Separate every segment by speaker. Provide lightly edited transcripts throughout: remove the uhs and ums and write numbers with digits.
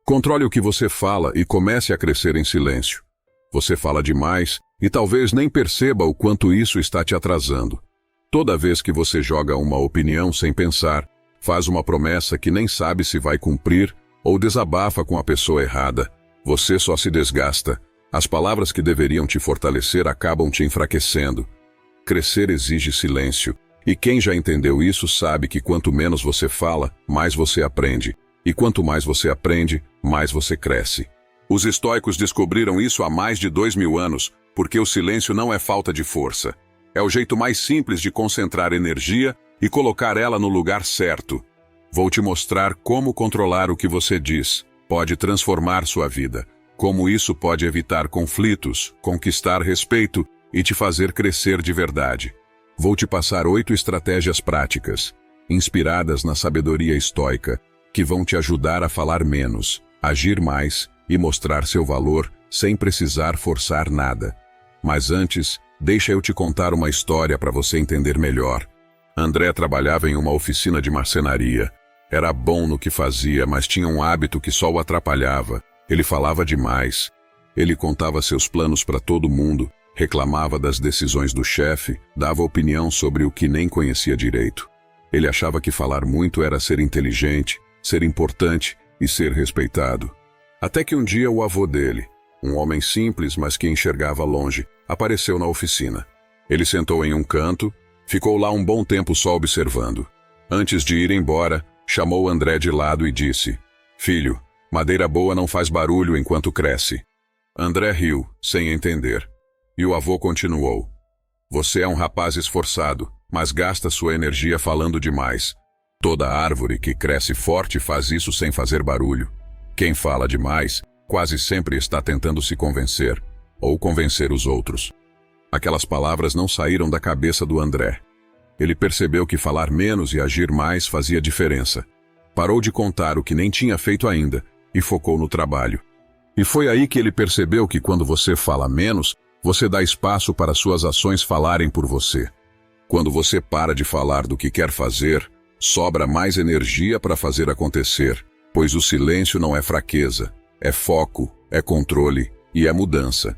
Speaker 1: Controle o que você fala e comece a crescer em silêncio. Você fala demais e talvez nem perceba o quanto isso está te atrasando. Toda vez que você joga uma opinião sem pensar, faz uma promessa que nem sabe se vai cumprir ou desabafa com a pessoa errada, você só se desgasta. As palavras que deveriam te fortalecer acabam te enfraquecendo. Crescer exige silêncio, e quem já entendeu isso sabe que quanto menos você fala, mais você aprende. E quanto mais você aprende, mais você cresce. Os estoicos descobriram isso há mais de 2000 anos, porque o silêncio não é falta de força. É o jeito mais simples de concentrar energia e colocar ela no lugar certo. Vou te mostrar como controlar o que você diz pode transformar sua vida, como isso pode evitar conflitos, conquistar respeito e te fazer crescer de verdade. Vou te passar 8 estratégias práticas, inspiradas na sabedoria estoica, que vão te ajudar a falar menos, agir mais e mostrar seu valor sem precisar forçar nada. Mas antes, deixa eu te contar uma história para você entender melhor. André trabalhava em uma oficina de marcenaria. Era bom no que fazia, mas tinha um hábito que só o atrapalhava. Ele falava demais. Ele contava seus planos para todo mundo, reclamava das decisões do chefe, dava opinião sobre o que nem conhecia direito. Ele achava que falar muito era ser inteligente, ser importante e ser respeitado. Até que um dia o avô dele, um homem simples, mas que enxergava longe, apareceu na oficina. Ele sentou em um canto, ficou lá um bom tempo só observando. Antes de ir embora, chamou André de lado e disse: "Filho, madeira boa não faz barulho enquanto cresce." André riu, sem entender. E o avô continuou: "Você é um rapaz esforçado, mas gasta sua energia falando demais. Toda árvore que cresce forte faz isso sem fazer barulho. Quem fala demais, quase sempre está tentando se convencer, ou convencer os outros." Aquelas palavras não saíram da cabeça do André. Ele percebeu que falar menos e agir mais fazia diferença. Parou de contar o que nem tinha feito ainda e focou no trabalho. E foi aí que ele percebeu que quando você fala menos, você dá espaço para suas ações falarem por você. Quando você para de falar do que quer fazer, sobra mais energia para fazer acontecer, pois o silêncio não é fraqueza, é foco, é controle e é mudança.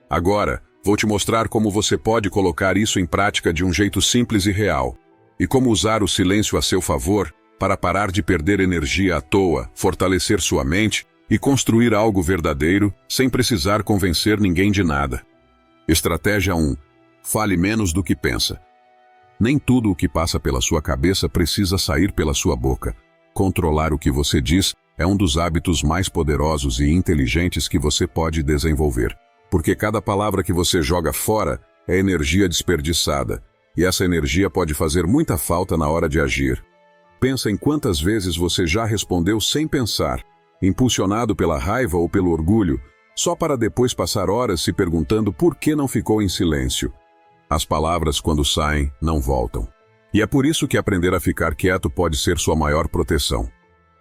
Speaker 1: Agora, vou te mostrar como você pode colocar isso em prática de um jeito simples e real, e como usar o silêncio a seu favor para parar de perder energia à toa, fortalecer sua mente e construir algo verdadeiro sem precisar convencer ninguém de nada. Estratégia 1. Fale menos do que pensa. Nem tudo o que passa pela sua cabeça precisa sair pela sua boca. Controlar o que você diz é um dos hábitos mais poderosos e inteligentes que você pode desenvolver. Porque cada palavra que você joga fora é energia desperdiçada, e essa energia pode fazer muita falta na hora de agir. Pensa em quantas vezes você já respondeu sem pensar, impulsionado pela raiva ou pelo orgulho, só para depois passar horas se perguntando por que não ficou em silêncio. As palavras, quando saem, não voltam. E é por isso que aprender a ficar quieto pode ser sua maior proteção.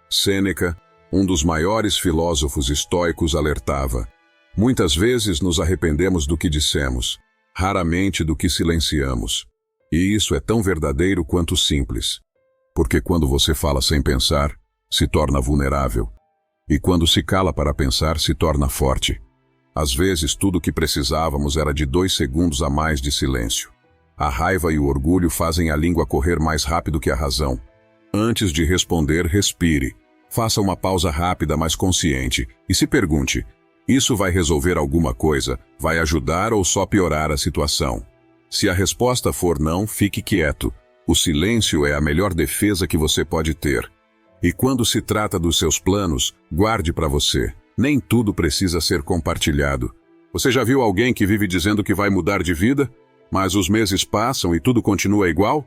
Speaker 1: Sêneca, um dos maiores filósofos estoicos, alertava: "Muitas vezes nos arrependemos do que dissemos, raramente do que silenciamos." E isso é tão verdadeiro quanto simples. Porque quando você fala sem pensar, se torna vulnerável. E quando se cala para pensar, se torna forte. Às vezes, tudo o que precisávamos era de 2 segundos a mais de silêncio. A raiva e o orgulho fazem a língua correr mais rápido que a razão. Antes de responder, respire. Faça uma pausa rápida, mas consciente, e se pergunte: isso vai resolver alguma coisa? Vai ajudar ou só piorar a situação? Se a resposta for não, fique quieto. O silêncio é a melhor defesa que você pode ter. E quando se trata dos seus planos, guarde para você. Nem tudo precisa ser compartilhado. Você já viu alguém que vive dizendo que vai mudar de vida, mas os meses passam e tudo continua igual?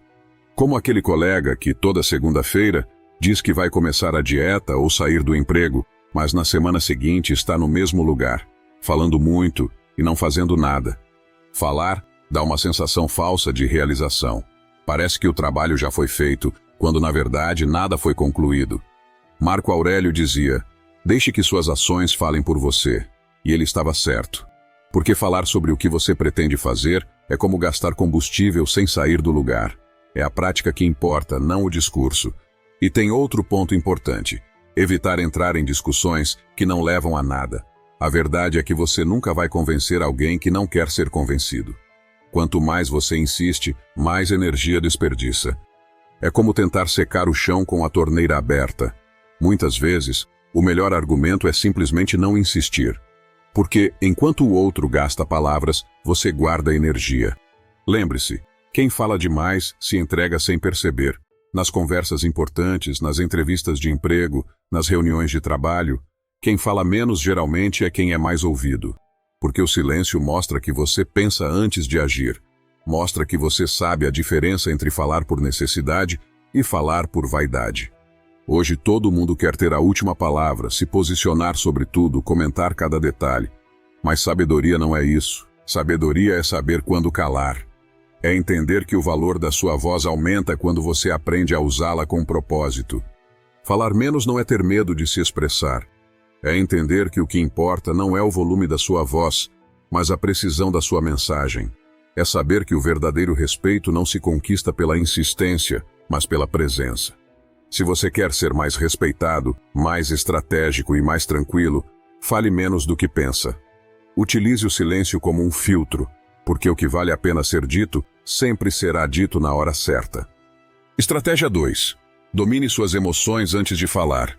Speaker 1: Como aquele colega que toda segunda-feira diz que vai começar a dieta ou sair do emprego, mas na semana seguinte está no mesmo lugar, falando muito e não fazendo nada. Falar dá uma sensação falsa de realização. Parece que o trabalho já foi feito, quando na verdade nada foi concluído. Marco Aurélio dizia: "Deixe que suas ações falem por você." E ele estava certo. Porque falar sobre o que você pretende fazer é como gastar combustível sem sair do lugar. É a prática que importa, não o discurso. E tem outro ponto importante. Evitar entrar em discussões que não levam a nada. A verdade é que você nunca vai convencer alguém que não quer ser convencido. Quanto mais você insiste, mais energia desperdiça. É como tentar secar o chão com a torneira aberta. Muitas vezes, o melhor argumento é simplesmente não insistir. Porque, enquanto o outro gasta palavras, você guarda energia. Lembre-se, quem fala demais se entrega sem perceber. Nas conversas importantes, nas entrevistas de emprego, nas reuniões de trabalho, quem fala menos geralmente é quem é mais ouvido. Porque o silêncio mostra que você pensa antes de agir. Mostra que você sabe a diferença entre falar por necessidade e falar por vaidade. Hoje todo mundo quer ter a última palavra, se posicionar sobre tudo, comentar cada detalhe. Mas sabedoria não é isso. Sabedoria é saber quando calar. É entender que o valor da sua voz aumenta quando você aprende a usá-la com propósito. Falar menos não é ter medo de se expressar. É entender que o que importa não é o volume da sua voz, mas a precisão da sua mensagem. É saber que o verdadeiro respeito não se conquista pela insistência, mas pela presença. Se você quer ser mais respeitado, mais estratégico e mais tranquilo, fale menos do que pensa. Utilize o silêncio como um filtro, porque o que vale a pena ser dito, sempre será dito na hora certa. Estratégia 2. Domine suas emoções antes de falar.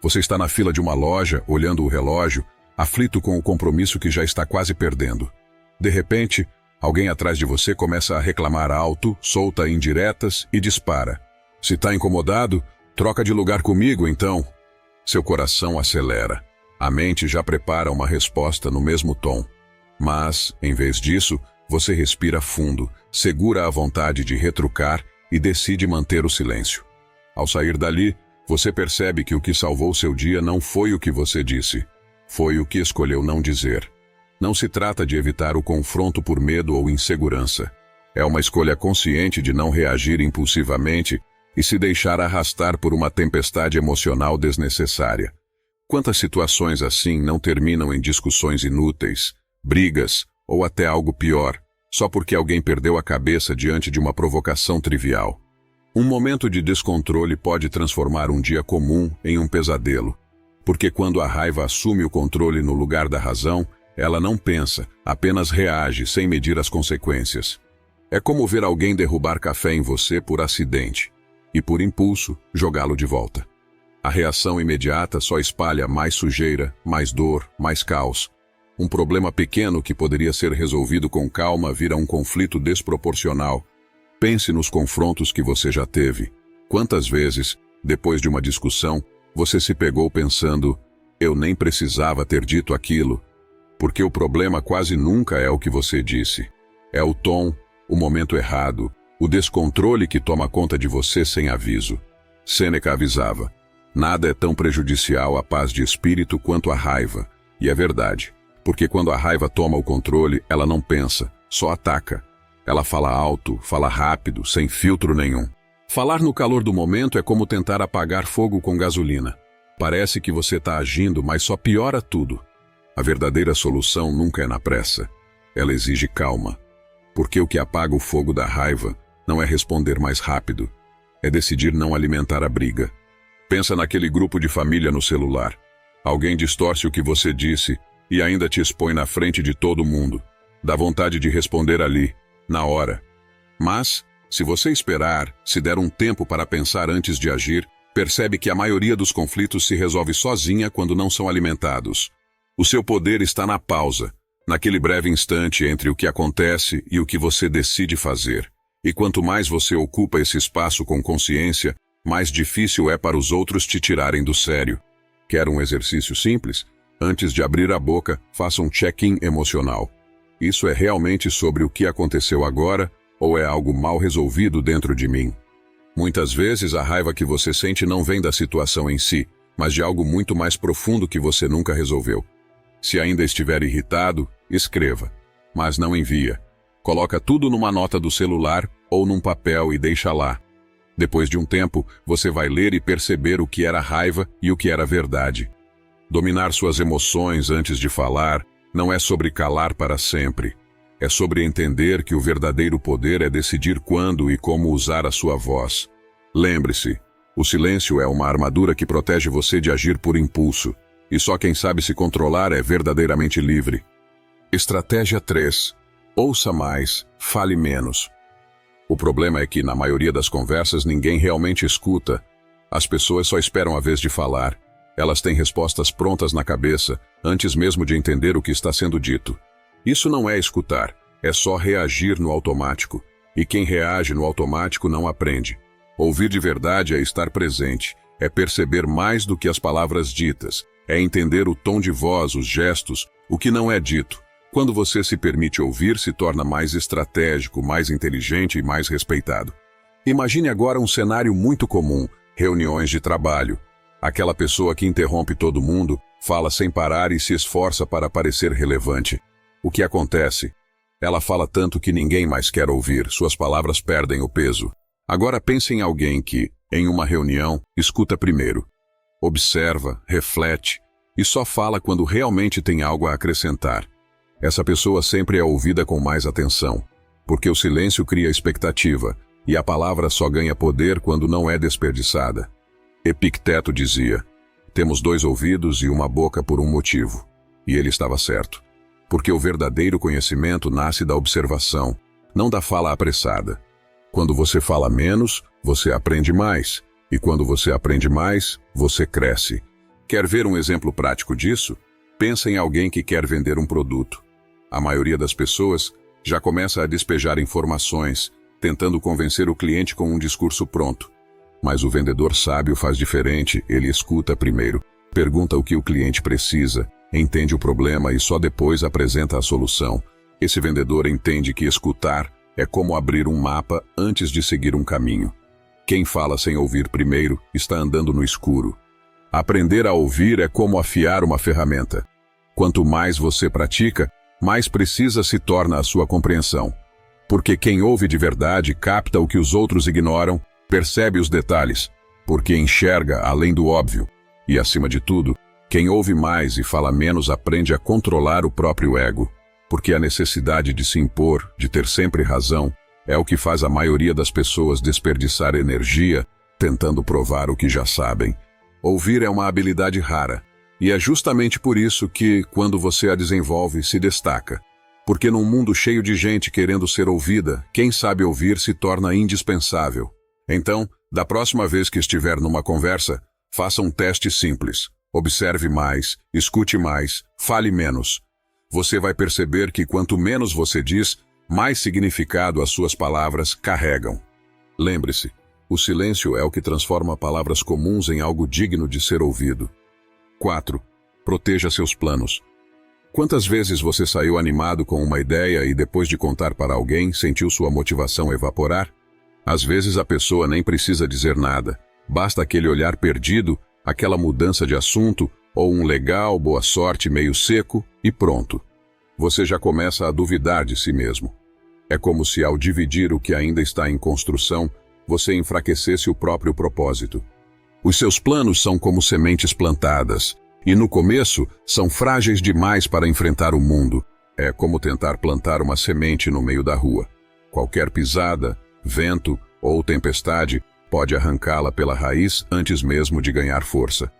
Speaker 1: Você está na fila de uma loja, olhando o relógio, aflito com o compromisso que já está quase perdendo. De repente, alguém atrás de você começa a reclamar alto, solta indiretas e dispara. Se está incomodado, troca de lugar comigo, então. Seu coração acelera. A mente já prepara uma resposta no mesmo tom. Mas, em vez disso, você respira fundo, segura a vontade de retrucar e decide manter o silêncio. Ao sair dali, você percebe que o que salvou seu dia não foi o que você disse, foi o que escolheu não dizer. Não se trata de evitar o confronto por medo ou insegurança. É uma escolha consciente de não reagir impulsivamente e se deixar arrastar por uma tempestade emocional desnecessária. Quantas situações assim não terminam em discussões inúteis, brigas ou até algo pior, só porque alguém perdeu a cabeça diante de uma provocação trivial. Um momento de descontrole pode transformar um dia comum em um pesadelo, porque quando a raiva assume o controle no lugar da razão, ela não pensa, apenas reage sem medir as consequências. É como ver alguém derrubar café em você por acidente e, por impulso, jogá-lo de volta. A reação imediata só espalha mais sujeira, mais dor, mais caos. Um problema pequeno que poderia ser resolvido com calma vira um conflito desproporcional. Pense nos confrontos que você já teve. Quantas vezes, depois de uma discussão, você se pegou pensando, eu nem precisava ter dito aquilo, porque o problema quase nunca é o que você disse. É o tom, o momento errado, o descontrole que toma conta de você sem aviso. Sêneca avisava, nada é tão prejudicial à paz de espírito quanto a raiva. E é verdade, porque quando a raiva toma o controle, ela não pensa, só ataca. Ela fala alto, fala rápido, sem filtro nenhum. Falar no calor do momento é como tentar apagar fogo com gasolina. Parece que você está agindo, mas só piora tudo. A verdadeira solução nunca é na pressa. Ela exige calma. Porque o que apaga o fogo da raiva não é responder mais rápido. É decidir não alimentar a briga. Pensa naquele grupo de família no celular. Alguém distorce o que você disse e ainda te expõe na frente de todo mundo. Dá vontade de responder ali, na hora. Mas, se você esperar, se der um tempo para pensar antes de agir, percebe que a maioria dos conflitos se resolve sozinha quando não são alimentados. O seu poder está na pausa, naquele breve instante entre o que acontece e o que você decide fazer. E quanto mais você ocupa esse espaço com consciência, mais difícil é para os outros te tirarem do sério. Quer um exercício simples? Antes de abrir a boca, faça um check-in emocional. Isso é realmente sobre o que aconteceu agora ou é algo mal resolvido dentro de mim? Muitas vezes a raiva que você sente não vem da situação em si, mas de algo muito mais profundo que você nunca resolveu. Se ainda estiver irritado, escreva, mas não envia. Coloca tudo numa nota do celular ou num papel e deixa lá. Depois de um tempo, você vai ler e perceber o que era raiva e o que era verdade. Dominar suas emoções antes de falar não é sobre calar para sempre. É sobre entender que o verdadeiro poder é decidir quando e como usar a sua voz. Lembre-se, O silêncio é uma armadura que protege você de agir por impulso, e só quem sabe se controlar é verdadeiramente livre. Estratégia 3. Ouça mais, fale menos. O problema é que, na maioria das conversas, ninguém realmente escuta. As pessoas só esperam a vez de falar. Elas têm respostas prontas na cabeça, antes mesmo de entender o que está sendo dito. Isso não é escutar, é só reagir no automático. E quem reage no automático não aprende. Ouvir de verdade é estar presente, é perceber mais do que as palavras ditas, é entender o tom de voz, os gestos, o que não é dito. Quando você se permite ouvir, se torna mais estratégico, mais inteligente e mais respeitado. Imagine agora um cenário muito comum, reuniões de trabalho. Aquela pessoa que interrompe todo mundo, fala sem parar e se esforça para parecer relevante. O que acontece? Ela fala tanto que ninguém mais quer ouvir, suas palavras perdem o peso. Agora pense em alguém que, em uma reunião, escuta primeiro. Observa, reflete e só fala quando realmente tem algo a acrescentar. Essa pessoa sempre é ouvida com mais atenção, porque o silêncio cria expectativa e a palavra só ganha poder quando não é desperdiçada. Epicteto dizia: temos 2 ouvidos e uma boca por um motivo. E ele estava certo, porque o verdadeiro conhecimento nasce da observação, não da fala apressada. Quando você fala menos, você aprende mais. E quando você aprende mais, você cresce. Quer ver um exemplo prático disso? Pensa em alguém que quer vender um produto. A maioria das pessoas já começa a despejar informações, tentando convencer o cliente com um discurso pronto. Mas o vendedor sábio faz diferente, ele escuta primeiro, pergunta o que o cliente precisa, entende o problema e só depois apresenta a solução. Esse vendedor entende que escutar é como abrir um mapa antes de seguir um caminho. Quem fala sem ouvir primeiro está andando no escuro. Aprender a ouvir é como afiar uma ferramenta. Quanto mais você pratica, mais precisa se torna a sua compreensão. Porque quem ouve de verdade capta o que os outros ignoram, percebe os detalhes, porque enxerga além do óbvio. E, acima de tudo, quem ouve mais e fala menos aprende a controlar o próprio ego. Porque a necessidade de se impor, de ter sempre razão, é o que faz a maioria das pessoas desperdiçar energia tentando provar o que já sabem. Ouvir é uma habilidade rara, e é justamente por isso que, quando você a desenvolve, se destaca. Porque num mundo cheio de gente querendo ser ouvida, quem sabe ouvir se torna indispensável. Então, da próxima vez que estiver numa conversa, faça um teste simples. Observe mais, escute mais, fale menos. Você vai perceber que quanto menos você diz, mais significado as suas palavras carregam. Lembre-se, o silêncio é o que transforma palavras comuns em algo digno de ser ouvido. 4. Proteja seus planos. Quantas vezes você saiu animado com uma ideia e depois de contar para alguém, sentiu sua motivação evaporar? Às vezes a pessoa nem precisa dizer nada, basta aquele olhar perdido, aquela mudança de assunto, ou um legal, boa sorte meio seco, e pronto. Você já começa a duvidar de si mesmo. É como se ao dividir o que ainda está em construção, você enfraquecesse o próprio propósito. Os seus planos são como sementes plantadas, e no começo são frágeis demais para enfrentar o mundo. É como tentar plantar uma semente no meio da rua. Qualquer pisada, vento ou tempestade pode arrancá-la pela raiz antes mesmo de ganhar força.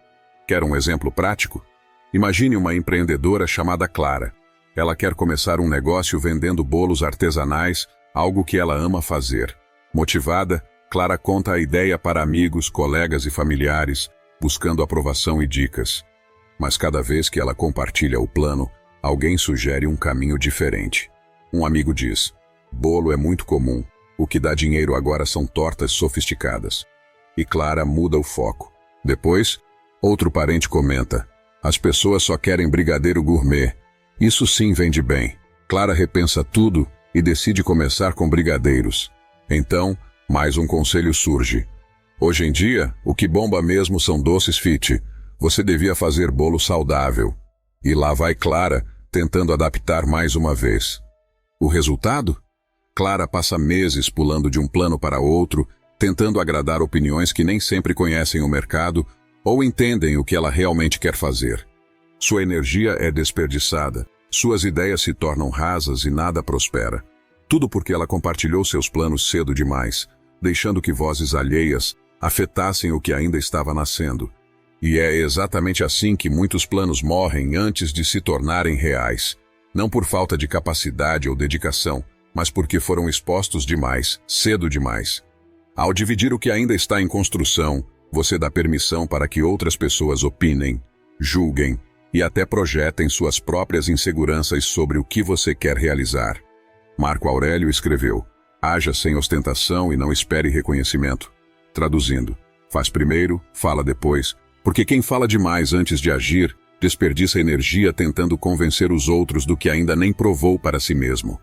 Speaker 1: Quer um exemplo prático? Imagine uma empreendedora chamada Clara. Ela quer começar um negócio vendendo bolos artesanais, algo que ela ama fazer. Motivada, Clara conta a ideia para amigos, colegas e familiares, buscando aprovação e dicas. Mas cada vez que ela compartilha o plano, alguém sugere um caminho diferente. Um amigo diz: bolo é muito comum, o que dá dinheiro agora são tortas sofisticadas. E Clara muda o foco. Depois, outro parente comenta: as pessoas só querem brigadeiro gourmet. Isso sim vende bem. Clara repensa tudo e decide começar com brigadeiros. Então, mais um conselho surge. Hoje em dia, o que bomba mesmo são doces fit. Você devia fazer bolo saudável. E lá vai Clara, tentando adaptar mais uma vez. O resultado? Clara passa meses pulando de um plano para outro, tentando agradar opiniões que nem sempre conhecem o mercado ou entendem o que ela realmente quer fazer. Sua energia é desperdiçada, suas ideias se tornam rasas e nada prospera. Tudo porque ela compartilhou seus planos cedo demais, deixando que vozes alheias afetassem o que ainda estava nascendo. E é exatamente assim que muitos planos morrem antes de se tornarem reais. Não por falta de capacidade ou dedicação, mas porque foram expostos demais, cedo demais. Ao dividir o que ainda está em construção, você dá permissão para que outras pessoas opinem, julguem e até projetem suas próprias inseguranças sobre o que você quer realizar. Marco Aurélio escreveu: haja sem ostentação e não espere reconhecimento. Traduzindo, faz primeiro, fala depois, porque quem fala demais antes de agir, desperdiça energia tentando convencer os outros do que ainda nem provou para si mesmo.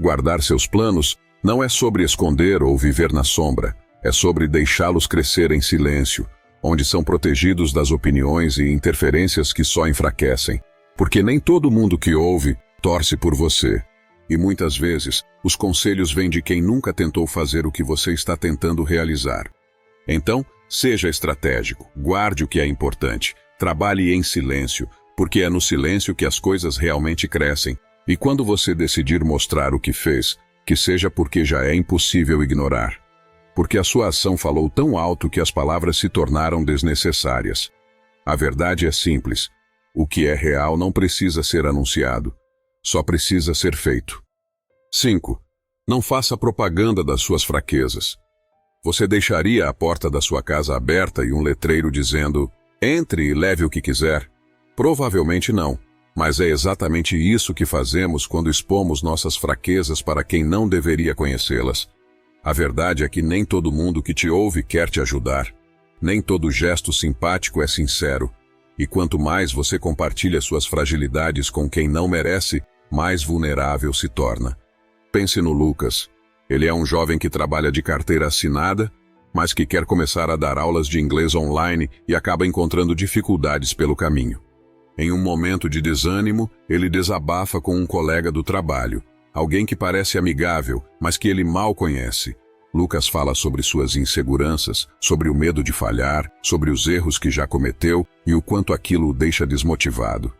Speaker 1: Guardar seus planos não é sobre esconder ou viver na sombra, é sobre deixá-los crescer em silêncio, onde são protegidos das opiniões e interferências que só enfraquecem, porque nem todo mundo que ouve torce por você. E muitas vezes, os conselhos vêm de quem nunca tentou fazer o que você está tentando realizar. Então, seja estratégico, guarde o que é importante, trabalhe em silêncio, porque é no silêncio que as coisas realmente crescem, e quando você decidir mostrar o que fez, que seja porque já é impossível ignorar. Porque a sua ação falou tão alto que as palavras se tornaram desnecessárias. A verdade é simples. O que é real não precisa ser anunciado. Só precisa ser feito. 5. Não faça propaganda das suas fraquezas. Você deixaria a porta da sua casa aberta e um letreiro dizendo: entre e leve o que quiser? Provavelmente não. Mas é exatamente isso que fazemos quando expomos nossas fraquezas para quem não deveria conhecê-las. A verdade é que nem todo mundo que te ouve quer te ajudar. Nem todo gesto simpático é sincero. E quanto mais você compartilha suas fragilidades com quem não merece, mais vulnerável se torna. Pense no Lucas. Ele é um jovem que trabalha de carteira assinada, mas que quer começar a dar aulas de inglês online e acaba encontrando dificuldades pelo caminho. Em um momento de desânimo, ele desabafa com um colega do trabalho, alguém que parece amigável, mas que ele mal conhece. Lucas fala sobre suas inseguranças, sobre o medo de falhar, sobre os erros que já cometeu e o quanto aquilo o deixa desmotivado.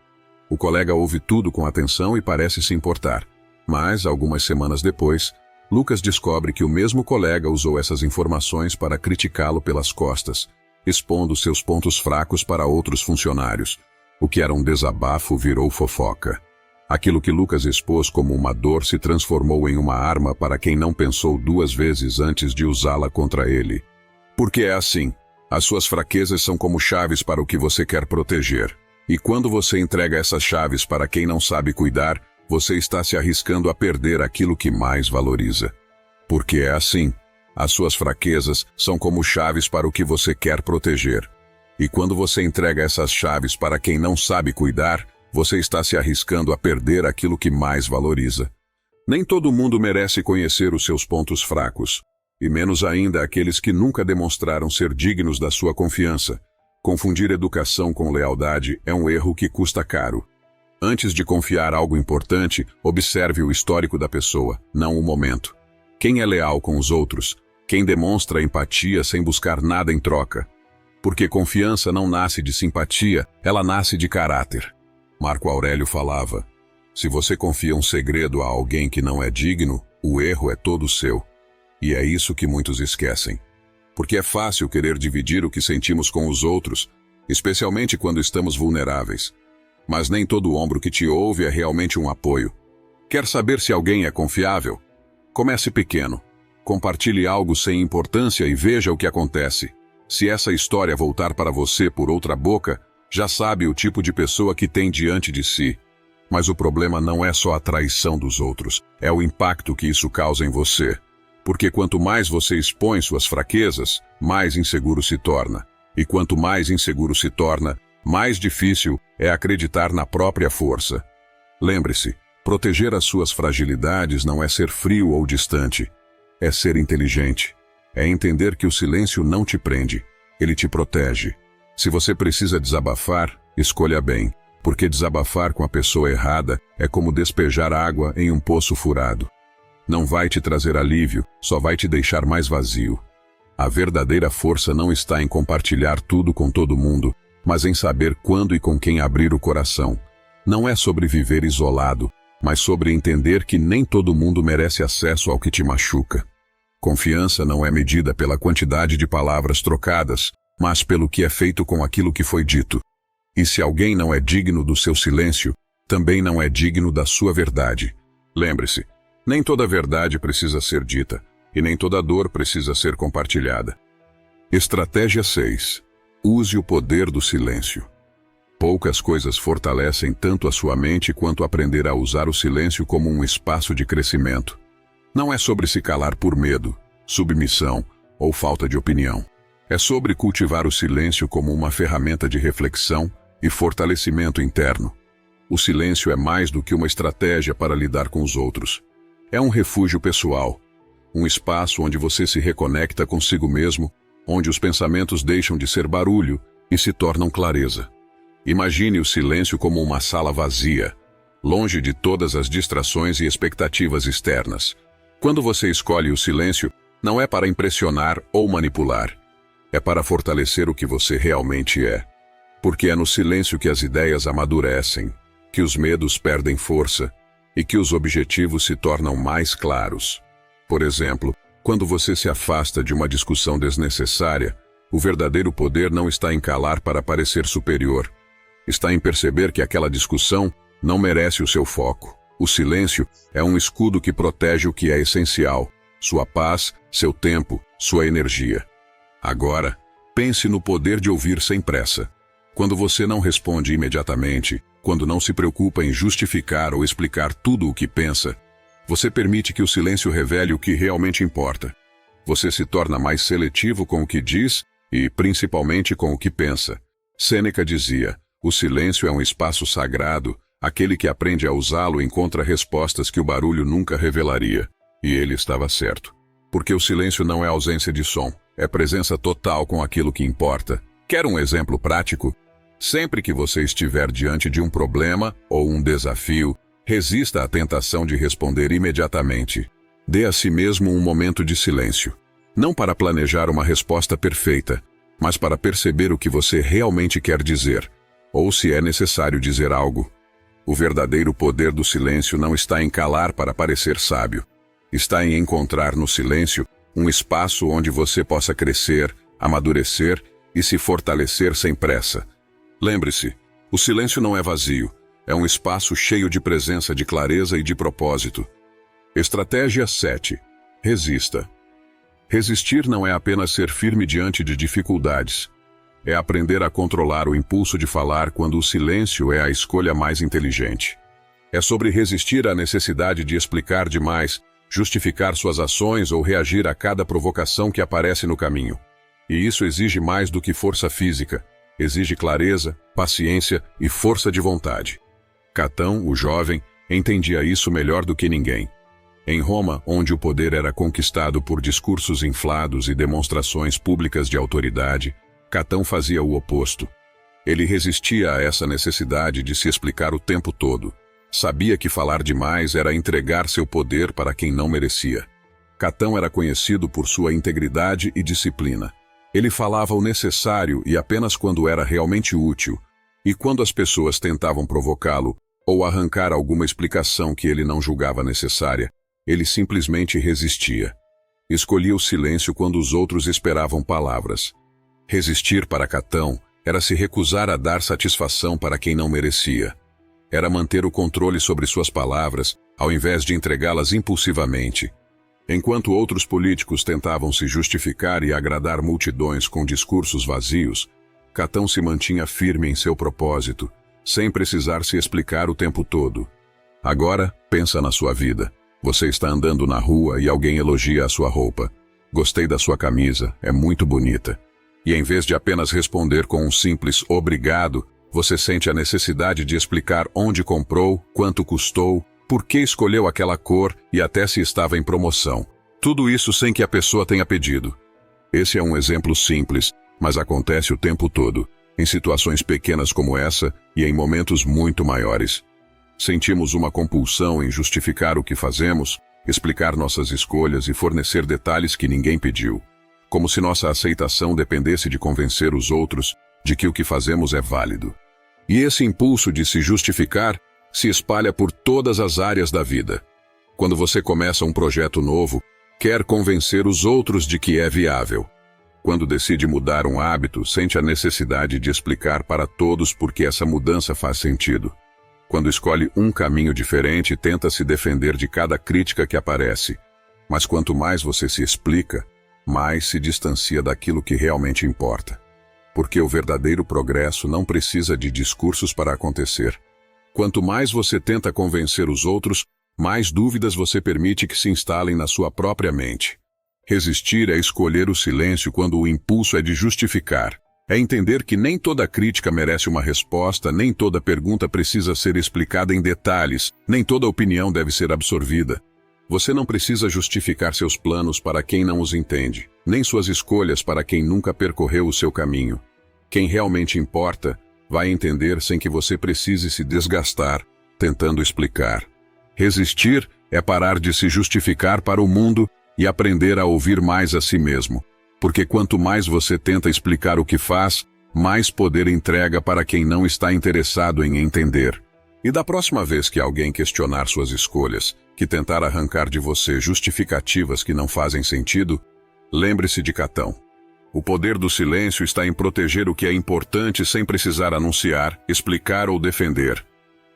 Speaker 1: O colega ouve tudo com atenção e parece se importar. Mas, algumas semanas depois, Lucas descobre que o mesmo colega usou essas informações para criticá-lo pelas costas, expondo seus pontos fracos para outros funcionários. O que era um desabafo virou fofoca. Aquilo que Lucas expôs como uma dor se transformou em uma arma para quem não pensou duas vezes antes de usá-la contra ele. Porque é assim, as suas fraquezas são como chaves para o que você quer proteger. E quando você entrega essas chaves para quem não sabe cuidar, você está se arriscando a perder aquilo que mais valoriza. Porque é assim, as suas fraquezas são como chaves para o que você quer proteger. E quando você entrega essas chaves para quem não sabe cuidar, você está se arriscando a perder aquilo que mais valoriza. Nem todo mundo merece conhecer os seus pontos fracos, e menos ainda aqueles que nunca demonstraram ser dignos da sua confiança. Confundir educação com lealdade é um erro que custa caro. Antes de confiar algo importante, observe o histórico da pessoa, não o momento. Quem é leal com os outros? Quem demonstra empatia sem buscar nada em troca? Porque confiança não nasce de simpatia, ela nasce de caráter. Marco Aurélio falava: se você confia um segredo a alguém que não é digno, o erro é todo seu. E é isso que muitos esquecem. Porque é fácil querer dividir o que sentimos com os outros, especialmente quando estamos vulneráveis. Mas nem todo ombro que te ouve é realmente um apoio. Quer saber se alguém é confiável? Comece pequeno. Compartilhe algo sem importância e veja o que acontece. Se essa história voltar para você por outra boca, já sabe o tipo de pessoa que tem diante de si. Mas o problema não é só a traição dos outros, é o impacto que isso causa em você. Porque quanto mais você expõe suas fraquezas, mais inseguro se torna. E quanto mais inseguro se torna, mais difícil é acreditar na própria força. Lembre-se, proteger as suas fragilidades não é ser frio ou distante. É ser inteligente. É entender que o silêncio não te prende, ele te protege. Se você precisa desabafar, escolha bem, porque desabafar com a pessoa errada é como despejar água em um poço furado. Não vai te trazer alívio, só vai te deixar mais vazio. A verdadeira força não está em compartilhar tudo com todo mundo, mas em saber quando e com quem abrir o coração. Não é sobre viver isolado, mas sobre entender que nem todo mundo merece acesso ao que te machuca. Confiança não é medida pela quantidade de palavras trocadas, mas pelo que é feito com aquilo que foi dito. E se alguém não é digno do seu silêncio, também não é digno da sua verdade. Lembre-se, nem toda verdade precisa ser dita, e nem toda dor precisa ser compartilhada. Estratégia 6. Use o poder do silêncio. Poucas coisas fortalecem tanto a sua mente quanto aprender a usar o silêncio como um espaço de crescimento. Não é sobre se calar por medo, submissão ou falta de opinião. É sobre cultivar o silêncio como uma ferramenta de reflexão e fortalecimento interno. O silêncio é mais do que uma estratégia para lidar com os outros. É um refúgio pessoal, um espaço onde você se reconecta consigo mesmo, onde os pensamentos deixam de ser barulho e se tornam clareza. Imagine o silêncio como uma sala vazia, longe de todas as distrações e expectativas externas. Quando você escolhe o silêncio, não é para impressionar ou manipular. É para fortalecer o que você realmente é. Porque é no silêncio que as ideias amadurecem, que os medos perdem força e que os objetivos se tornam mais claros. Por exemplo, quando você se afasta de uma discussão desnecessária, o verdadeiro poder não está em calar para parecer superior. Está em perceber que aquela discussão não merece o seu foco. O silêncio é um escudo que protege o que é essencial: sua paz, seu tempo, sua energia. Agora, pense no poder de ouvir sem pressa. Quando você não responde imediatamente, quando não se preocupa em justificar ou explicar tudo o que pensa, você permite que o silêncio revele o que realmente importa. Você se torna mais seletivo com o que diz e, principalmente, com o que pensa. Sêneca dizia: o silêncio é um espaço sagrado, aquele que aprende a usá-lo encontra respostas que o barulho nunca revelaria. E ele estava certo. Porque o silêncio não é ausência de som, é presença total com aquilo que importa. Quer um exemplo prático? Sempre que você estiver diante de um problema ou um desafio, resista à tentação de responder imediatamente. Dê a si mesmo um momento de silêncio. Não para planejar uma resposta perfeita, mas para perceber o que você realmente quer dizer, ou se é necessário dizer algo. O verdadeiro poder do silêncio não está em calar para parecer sábio. Está em encontrar no silêncio um espaço onde você possa crescer, amadurecer e se fortalecer sem pressa. Lembre-se, o silêncio não é vazio, é um espaço cheio de presença, de clareza e de propósito. Estratégia 7. Resista. Resistir não é apenas ser firme diante de dificuldades. É aprender a controlar o impulso de falar quando o silêncio é a escolha mais inteligente. É sobre resistir à necessidade de explicar demais, justificar suas ações ou reagir a cada provocação que aparece no caminho. E isso exige mais do que força física. Exige clareza, paciência e força de vontade. Catão, o jovem, entendia isso melhor do que ninguém. Em Roma, onde o poder era conquistado por discursos inflados e demonstrações públicas de autoridade, Catão fazia o oposto. Ele resistia a essa necessidade de se explicar o tempo todo. Sabia que falar demais era entregar seu poder para quem não merecia. Catão era conhecido por sua integridade e disciplina. Ele falava o necessário e apenas quando era realmente útil, e quando as pessoas tentavam provocá-lo ou arrancar alguma explicação que ele não julgava necessária, ele simplesmente resistia. Escolhia o silêncio quando os outros esperavam palavras. Resistir para Catão era se recusar a dar satisfação para quem não merecia. Era manter o controle sobre suas palavras, ao invés de entregá-las impulsivamente. Enquanto outros políticos tentavam se justificar e agradar multidões com discursos vazios, Catão se mantinha firme em seu propósito, sem precisar se explicar o tempo todo. Agora, pensa na sua vida. Você está andando na rua e alguém elogia a sua roupa. Gostei da sua camisa, é muito bonita. E em vez de apenas responder com um simples obrigado, você sente a necessidade de explicar onde comprou, quanto custou, por que escolheu aquela cor e até se estava em promoção. Tudo isso sem que a pessoa tenha pedido. Esse é um exemplo simples, mas acontece o tempo todo, em situações pequenas como essa e em momentos muito maiores. Sentimos uma compulsão em justificar o que fazemos, explicar nossas escolhas e fornecer detalhes que ninguém pediu. Como se nossa aceitação dependesse de convencer os outros de que o que fazemos é válido. E esse impulso de se justificar se espalha por todas as áreas da vida. Quando você começa um projeto novo, Quer convencer os outros de que é viável. Quando decide mudar um hábito, sente a necessidade de explicar para todos por que essa mudança faz sentido. Quando escolhe um caminho diferente, tenta se defender de cada crítica que aparece. Mas quanto mais você se explica, mais se distancia daquilo que realmente importa. Porque o verdadeiro progresso não precisa de discursos para acontecer. Quanto mais você tenta convencer os outros, mais dúvidas você permite que se instalem na sua própria mente. Resistir é escolher o silêncio quando o impulso é de justificar. É entender que nem toda crítica merece uma resposta, nem toda pergunta precisa ser explicada em detalhes, nem toda opinião deve ser absorvida. Você não precisa justificar seus planos para quem não os entende, nem suas escolhas para quem nunca percorreu o seu caminho. Quem realmente importa vai entender sem que você precise se desgastar tentando explicar. Resistir é parar de se justificar para o mundo e aprender a ouvir mais a si mesmo. Porque quanto mais você tenta explicar o que faz, mais poder entrega para quem não está interessado em entender. E da próxima vez que alguém questionar suas escolhas, que tentar arrancar de você justificativas que não fazem sentido, lembre-se de Catão. O poder do silêncio está em proteger o que é importante sem precisar anunciar, explicar ou defender.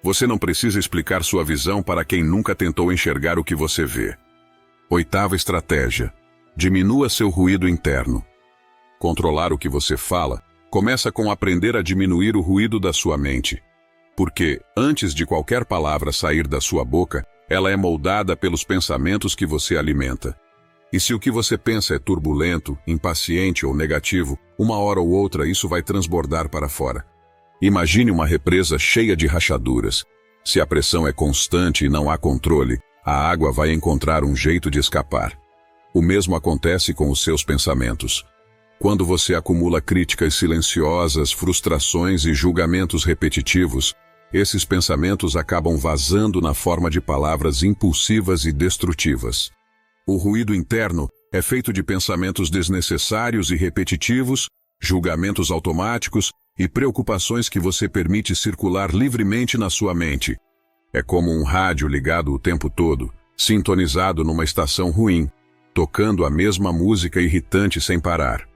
Speaker 1: Você não precisa explicar sua visão para quem nunca tentou enxergar o que você vê. Oitava estratégia. Diminua seu ruído interno. Controlar o que você fala começa com aprender a diminuir o ruído da sua mente. Porque, antes de qualquer palavra sair da sua boca, ela é moldada pelos pensamentos que você alimenta. E se o que você pensa é turbulento, impaciente ou negativo, uma hora ou outra isso vai transbordar para fora. Imagine uma represa cheia de rachaduras. Se a pressão é constante e não há controle, a água vai encontrar um jeito de escapar. O mesmo acontece com os seus pensamentos. Quando você acumula críticas silenciosas, frustrações e julgamentos repetitivos, esses pensamentos acabam vazando na forma de palavras impulsivas e destrutivas. O ruído interno é feito de pensamentos desnecessários e repetitivos, julgamentos automáticos e preocupações que você permite circular livremente na sua mente. É como um rádio ligado o tempo todo, sintonizado numa estação ruim, tocando a mesma música irritante sem parar.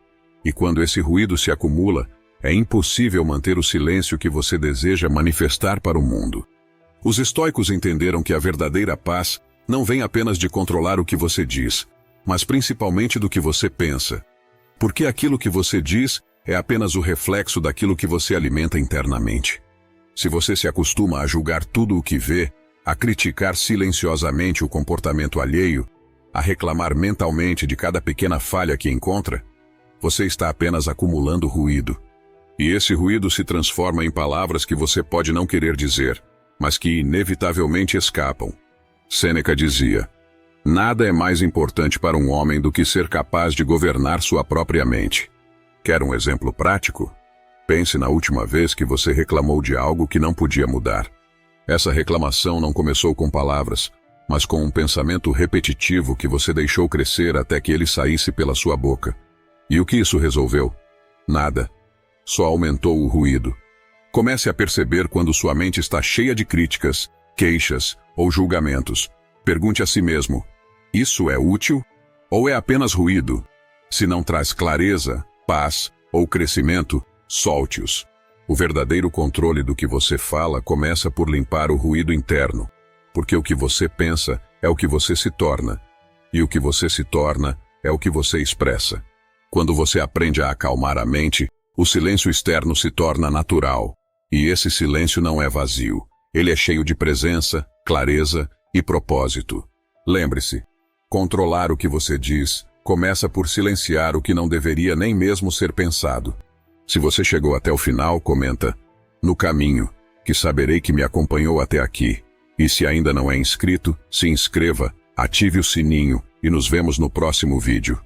Speaker 1: E quando esse ruído se acumula, é impossível manter o silêncio que você deseja manifestar para o mundo. Os estoicos entenderam que a verdadeira paz não vem apenas de controlar o que você diz, mas principalmente do que você pensa. Porque aquilo que você diz é apenas o reflexo daquilo que você alimenta internamente. Se você se acostuma a julgar tudo o que vê, a criticar silenciosamente o comportamento alheio, a reclamar mentalmente de cada pequena falha que encontra, você está apenas acumulando ruído. E esse ruído se transforma em palavras que você pode não querer dizer, mas que inevitavelmente escapam. Sêneca dizia: nada é mais importante para um homem do que ser capaz de governar sua própria mente. Quer um exemplo prático? Pense na última vez que você reclamou de algo que não podia mudar. Essa reclamação não começou com palavras, mas com um pensamento repetitivo que você deixou crescer até que ele saísse pela sua boca. E o que isso resolveu? Nada. Só aumentou o ruído. Comece a perceber quando sua mente está cheia de críticas, queixas ou julgamentos. Pergunte a si mesmo: isso é útil? Ou é apenas ruído? Se não traz clareza, paz ou crescimento, solte-os. O verdadeiro controle do que você fala começa por limpar o ruído interno, porque o que você pensa é o que você se torna, e o que você se torna é o que você expressa. Quando você aprende a acalmar a mente, o silêncio externo se torna natural, e esse silêncio não é vazio, ele é cheio de presença, clareza e propósito. Lembre-se, controlar o que você diz começa por silenciar o que não deveria nem mesmo ser pensado. Se você chegou até o final, comenta: no caminho, que saberei que me acompanhou até aqui. E se ainda não é inscrito, se inscreva, ative o sininho e nos vemos no próximo vídeo.